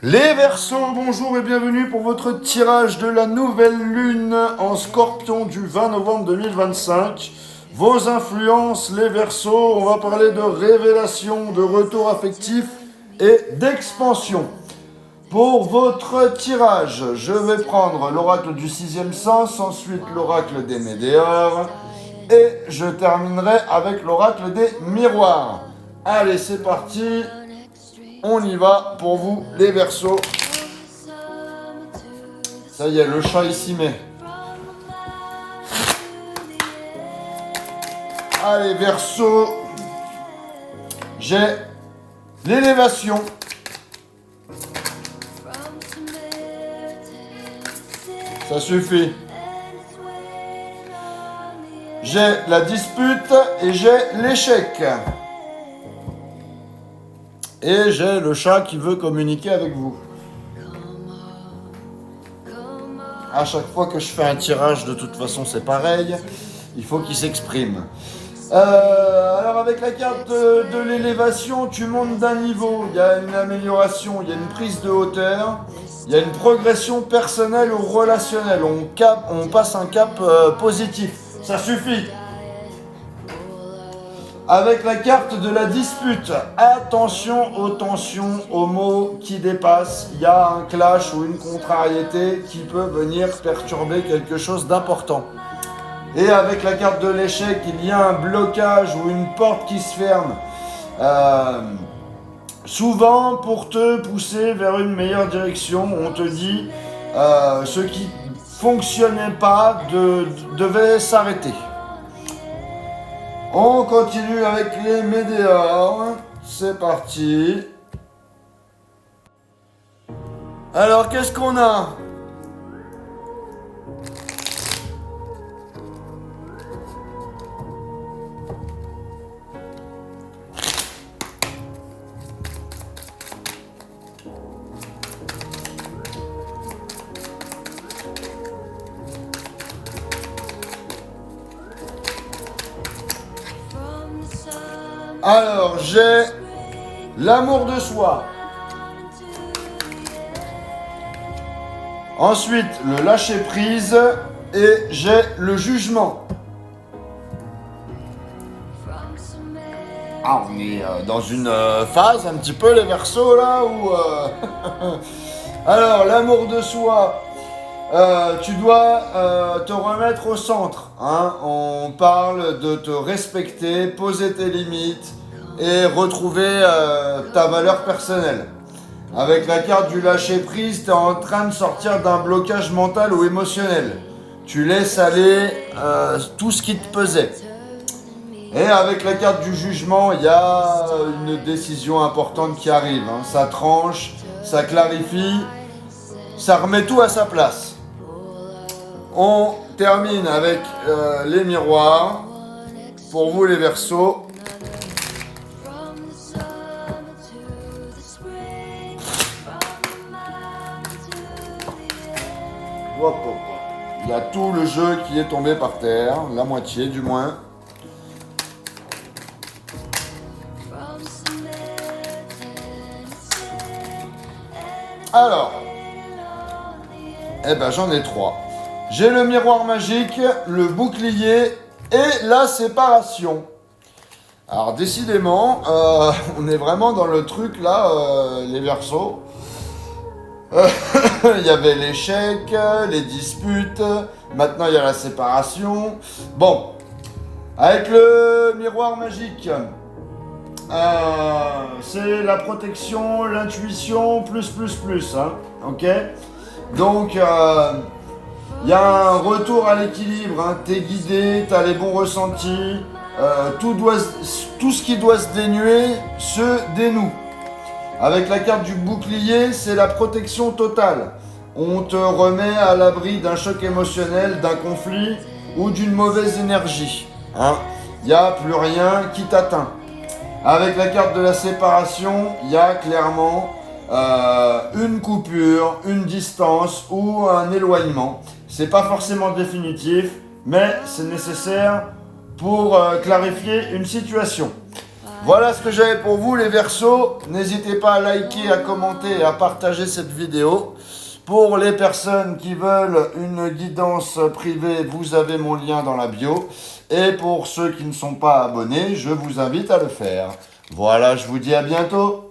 Les Verseaux, bonjour et bienvenue pour votre tirage de la nouvelle lune en Scorpion du 20 novembre 2025. Vos influences, les Verseaux, on va parler de révélation, de retour affectif et d'expansion. Pour votre tirage, je vais prendre l'oracle du sixième sens, ensuite l'oracle des météores et je terminerai avec l'oracle des miroirs. Allez, c'est parti. On y va pour vous, les Verseaux. Ça y est, le chat il s'y met. Allez, Verseaux. J'ai l'élévation. Ça suffit. J'ai la dispute et j'ai l'échec. Et j'ai le chat qui veut communiquer avec vous. À chaque fois que je fais un tirage, de toute façon, c'est pareil. Il faut qu'il s'exprime. Alors, avec la carte de l'élévation, tu montes d'un niveau. Il y a une amélioration, il y a une prise de hauteur. Il y a une progression personnelle ou relationnelle. On passe un cap positif. Ça suffit. Avec la carte de la dispute, attention aux tensions, aux mots qui dépassent. Il y a un clash ou une contrariété qui peut venir perturber quelque chose d'important. Et avec la carte de l'échec, il y a un blocage ou une porte qui se ferme. Souvent, pour te pousser vers une meilleure direction, on te dit ce qui ne fonctionnait pas devait s'arrêter. On continue avec les météores. C'est parti. Alors, qu'est-ce qu'on a ? Alors, j'ai l'amour de soi. Ensuite, le lâcher prise. Et j'ai le jugement. Ah, on est dans une phase un petit peu, les Verseaux, là, où... Alors, l'amour de soi. Tu dois te remettre au centre, hein. On parle de te respecter, poser tes limites et retrouver ta valeur personnelle. Avec la carte du lâcher prise, tu es en train de sortir d'un blocage mental ou émotionnel. Tu laisses aller tout ce qui te pesait. Et avec la carte du jugement, il y a une décision importante qui arrive, hein. Ça tranche, ça clarifie, ça remet tout à sa place. On termine avec les miroirs. Pour vous, les Verseaux. Hop, hop, hop. Il y a tout le jeu qui est tombé par terre, la moitié du moins. Alors, eh ben j'en ai 3. J'ai le miroir magique, le bouclier et la séparation. Alors décidément, on est vraiment dans le truc là, les Verseaux. Il y avait l'échec, les disputes, maintenant il y a la séparation. Bon, avec le miroir magique, c'est la protection, l'intuition, plus, hein, ok. Donc... il y a un retour à l'équilibre, hein. T'es guidé, t'as les bons ressentis, tout ce qui doit se dénuer se dénoue. Avec la carte du bouclier, c'est la protection totale. On te remet à l'abri d'un choc émotionnel, d'un conflit ou d'une mauvaise énergie, hein. Il n'y a plus rien qui t'atteint. Avec la carte de la séparation, il y a clairement une coupure, une distance ou un éloignement. C'est pas forcément définitif, mais c'est nécessaire pour clarifier une situation. Voilà ce que j'avais pour vous les Verseaux. N'hésitez pas à liker, à commenter et à partager cette vidéo. Pour les personnes qui veulent une guidance privée, vous avez mon lien dans la bio. Et pour ceux qui ne sont pas abonnés, je vous invite à le faire. Voilà, je vous dis à bientôt.